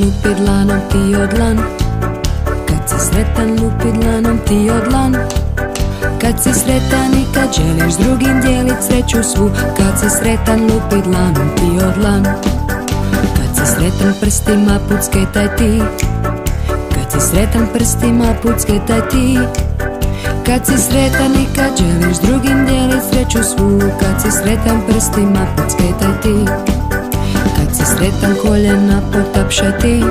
lupi dlanom ti o dlan. Kad si sretan lupi dlanom ti o dlan. Kad si sretan i kad želiš s drugim dijelit sreću svu. Kad si sretan lupi dlanom ti o dlan. Kad si sretan prstima pucketaj ti. Kad si sretan prstima pucketaj ti. Kad si sretan i kad želiš s drugim dijelit sreću svu. Kad si sretan prstima pucketaj ti. Kad si sretan koljena potapšaj ti.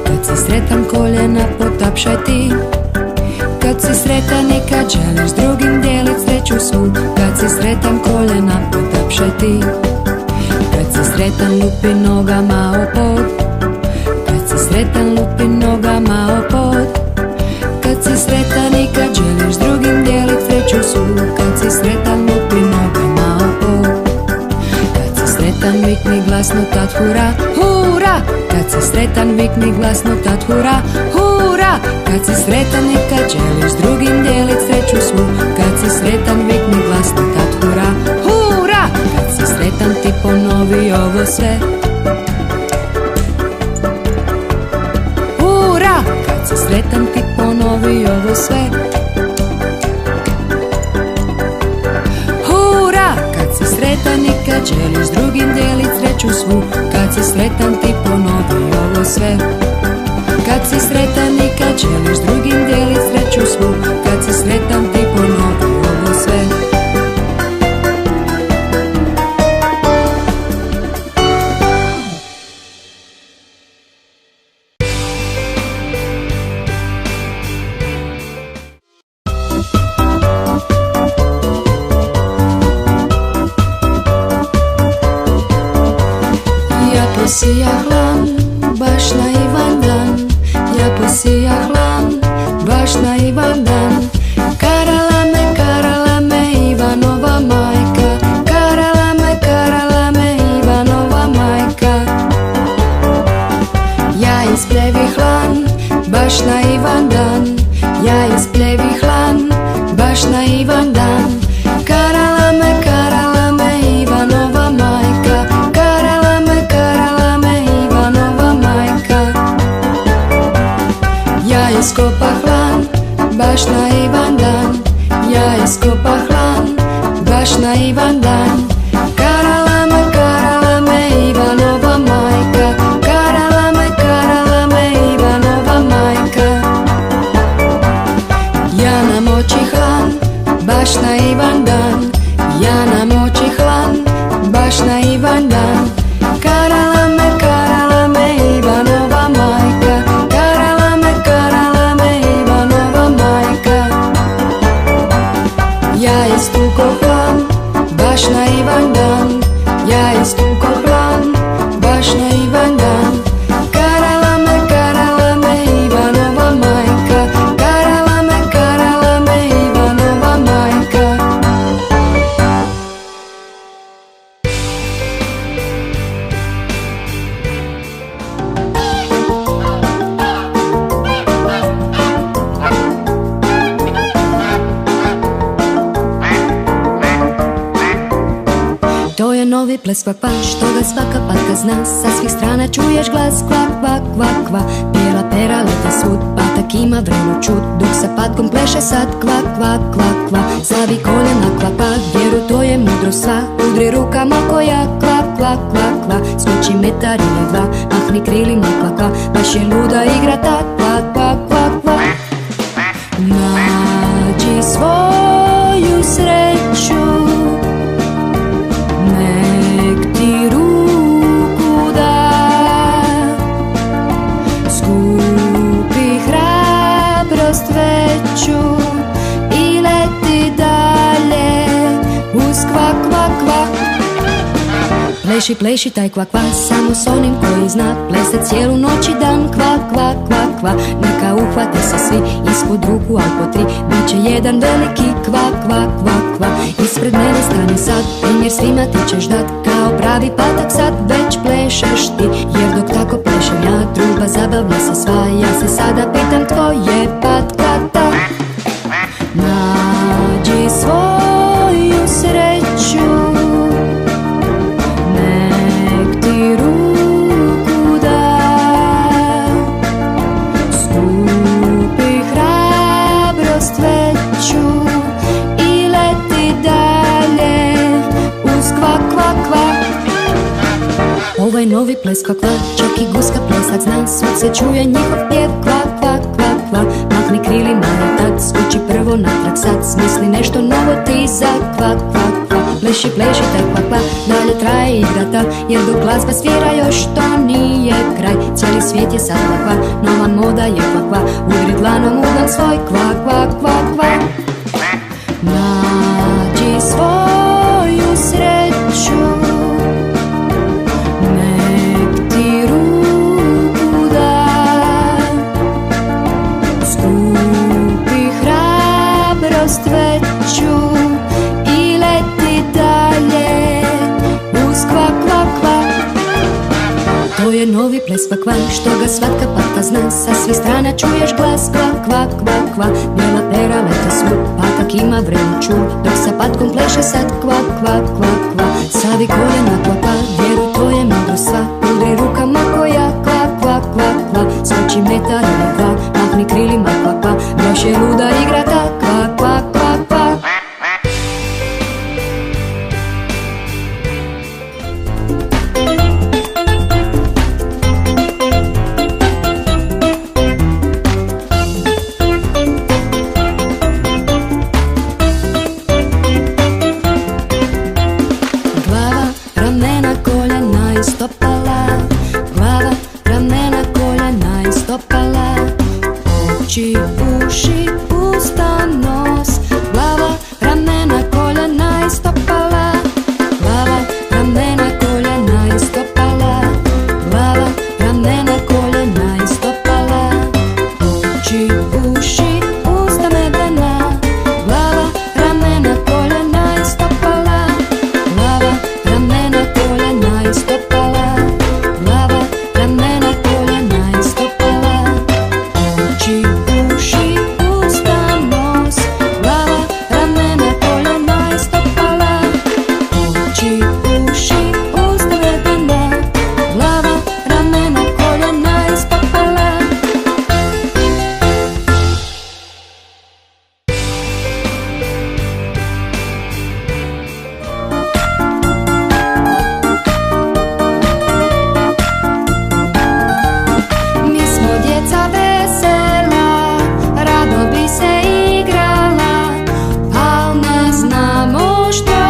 Kad si sretan koljena potapšaj ti. Kad si sretan i kad želiš s drugim dijelit sreću svu. Kad si sretan koljena potapšaj ti. Kad si sretan lupi nogama o pod. Kad si sretan lupi nogama o pod. Kad si sretan i kad želiš s drugim dijelit sreću svu. Kad si sretan lupi nogama o pod. Kad si sretan vikni glasno tad hura, hura. Kad si sretan vikni glasno tad hura, hura. Kad si sretan i kad želiš s drugim dijelit sreću svu. Kad si sretan vikni glasno tad hura, hura. Kad si sretan ti ponovi ovo sve. Hura. Kad si sretan ti ponovi ovo sve. Hura. Kad si sretan i kad želiš s drugim dijelit sreću svu. Kad si sretan ti ponovi ovo sve. Kad si sretan i kad želiš s drugim dijelit sreću svu. Kad si sretan ti ponovi ovo sve. Ja posijah lan, baš na Ivandan. Ja posijah lan, baš na Ivandan. Karala me Ivanova majka. Karala me Ivanova majka. Ja isplevih lan, baš na Ivandan. Ja isplevih lan, baš na Ivandan. Karala me Ivanova majka. Karala me Ivanova majka. Ja iskopah lan, baš na Ivandan. Ja iskopah lan, baš na Ivandan. Karala me Ivanova majka. Karala me Ivanova majka. Ja namočih lan, baš na Ivandan. Ja namočih lan, baš na Ivandan. Karala me Ivanova majka. Karala me Ivanova majka. Ja istukoh lan, baš na Ivandan. Ja istukoh lan, baš na Ivandan. Karala me Ivanova majka. Karala me Ivanova majka. To je novi ples kvak kvak, što ga svaka patka zna. Sa svih strana čuješ glas kvak kvak kvak kvak. Bijela pera lete svud, patak ima vrelu čud. Dok sa patkom pleše sad kvak kvak kvak kvak. Slavi koljena kvak kvak, vjeru to je mudro sva. Udri rukama koja kvak kvak kvak kvak. Skoči metar ili dva, mahni krilima kvak kvak. Baš je luda igra ta kvak kvak kvak kvak. Nađi svoju sreću, nek ti ruku da. Skupi hrabrost veću i leti dalje uz kvak kvak kvak. Pleši, pleši taj kvak kvak, samo s onim koji zna plesat cijelu noć i dan. Kvak kvak kvak kvak, neka uhvate se svi ispod ruku, al po tri. Biće jedan veliki kvak kvak kvak kvak. Ispred mene stani sad, primjer svima ti ćeš dat. Kao pravi patak sad već plešeš ti, jer dok tako plešem ja, truba zabavlja se sva. Ja se sada pitam tko je patka ta. Nađi svoju sreću, nek ti ruku da. novi ples, kva, kva, čak i guska plesak zna, svud se čuje njihov pjev, kva, kva, kva, kva. Mahni krilima i tad, skući prvo natrag sad, smisli nešto novo ti za kva, kva, kva. Pleši, pleši, te kva, kva, dalje traje igra ta, jer dok glazba svira još to nije kraj. Cijeli svijet je sad kva, kva, nova moda je kva, kva, udri dlanom u dlan svoj, kva, kva, kva, kva. Nađi svoju sreću, nek ti ruku da, skupi hrabrost veću i leti dalje uz kva, kva, kva. To je novi ples, kva, kva, što ga svatka pata zna, sa svih strana čuješ glas, kva, kva, kva, kva. Bijela pera leta svud, patak ima vrelu čul, dok sa patkom pleše sad kva, kva, kva, kva. Savi koljena, kva, kva, vjeruj to je mudro sva, udri rukama koja, kva, kva, kva, kva. Skoči metar ili dva, mahni krilima, kva, kva, baš je luda igra ta, kva, kva, kva, kva. Uši, usta, nos, glava, ramena, koljena i stopala. Glava, ramena, koljena i stopala. Glava, ramena, koljena i stopala. Oči, uši, usta, medena. Glava, ramena, koljena i stopala. Glava, ramena, koljena i stopala. Glava, ramena, koljena i stopala. Oči, uši, usta, nos, glava, ramena, koljena i stopala. Oči, uši, usta, medena. Glava, ramena, koljena i stopala. Mi smo djeca vesela, rado bi se igrala, al ne znamo što.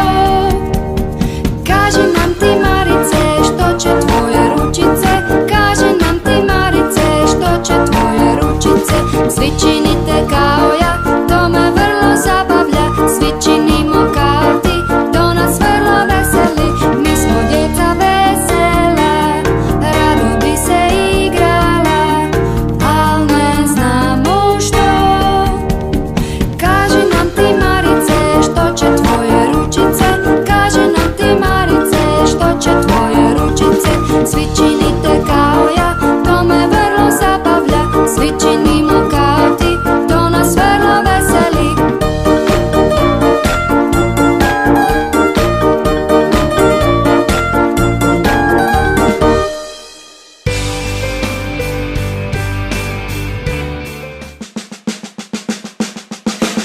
Kaži nam ti, Marice, što će tvoje ručice, kaži nam ti, Marice, što će tvoje ručice. Svi činite kao ja, to me vrlo zabavlja, svi činimo kao ti, to nas vrlo veseli. Mi smo djeca vesela, rado bi se igrala, al ne znamo što. Kaži nam ti, Marice, što će tvoje ručice, kaži nam ti, Marice, što će tvoje ručice. Svi činite kao ja, to me vrlo zabavlja, svi činimo kao ti, to nas vrlo veseli.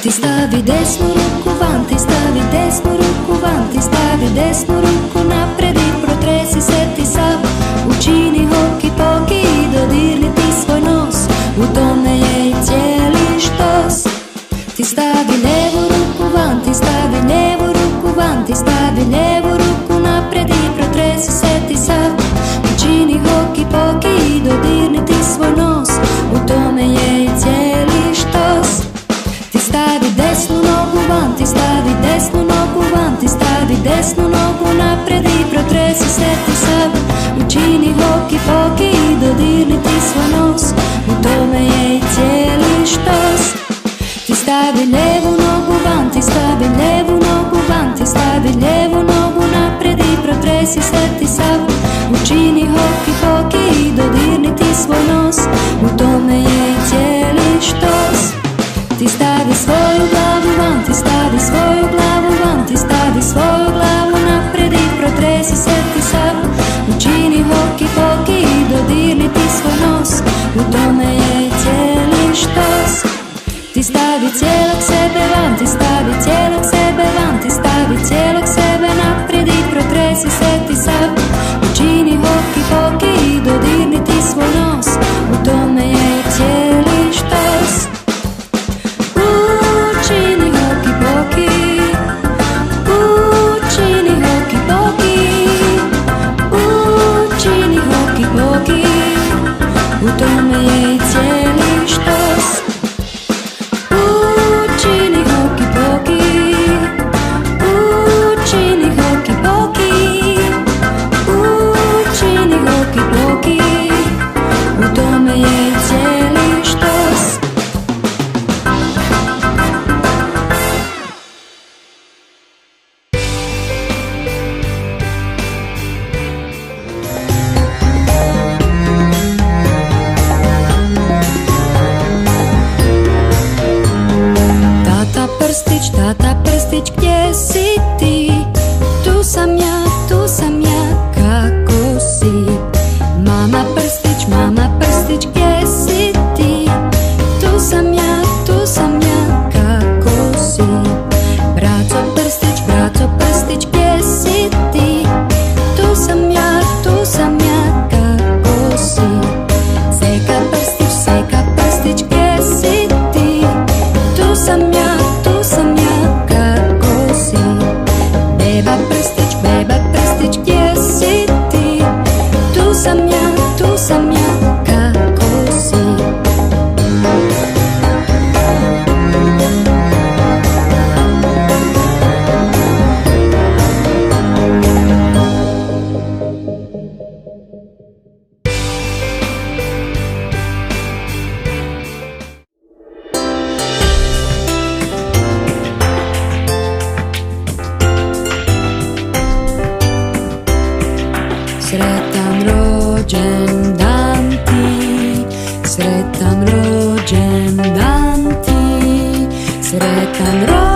Ti stavi desnu ruku van, ti stavi desnu ruku van, ti stavi desnu ruku napred i protresi se ti sav. Učini hoki poki i dodirni ti svoj nos, u tome je i cijeli štos. Ti stavi lijevu ruku van, ti stavi lijevu ruku van, ti stavi lijevu ruku napred i protresi se ti sav. Učini hoki poki i dodirni ti svoj nos, u tome je i cijeli štos. Ti stavi desnu nogu van, ti stavi desnu nogu van, ti stavi desnu nogu napred i protresi se ti sav. Učini hoki poki i dodirni ti svoj nos, u tome je i cijeli štos. Ti stavi lijevu nogu van, ti stavi lijevu nogu van, ti stavi lijevu nogu napred i protresi se ti sav. Učini hoki poki i dodirni ti svoj nos, u tome je i cijeli štos. Ti stavi svoju glavu van, ti stavi svoju glavu van, ti stavi svoju glavu napred i protresi se ti sav. Učini hoki poki i dodirni ti svoj nos, u tome je i cijeli štos. Ti stavi cijelog sebe van, ti stavi cijelog sebe van, ti stavi cijelog sebe napred i protresi se ti sav. Učini hoki poki tata prstić, gdje si ti? Tu sam ja, kako si? Mama prstić, gdje si ti? Tu sam ja, kako si? Braco prstić, gdje si ti? Tu sam ja, kako si? Seka prstić, gdje si ti? Tu sam ja, kako si? Beba prstić, gdje si ti? Tu sam ja, kako si? Sretan rođendan ti, sretan rođendan ti, sretan rođendan.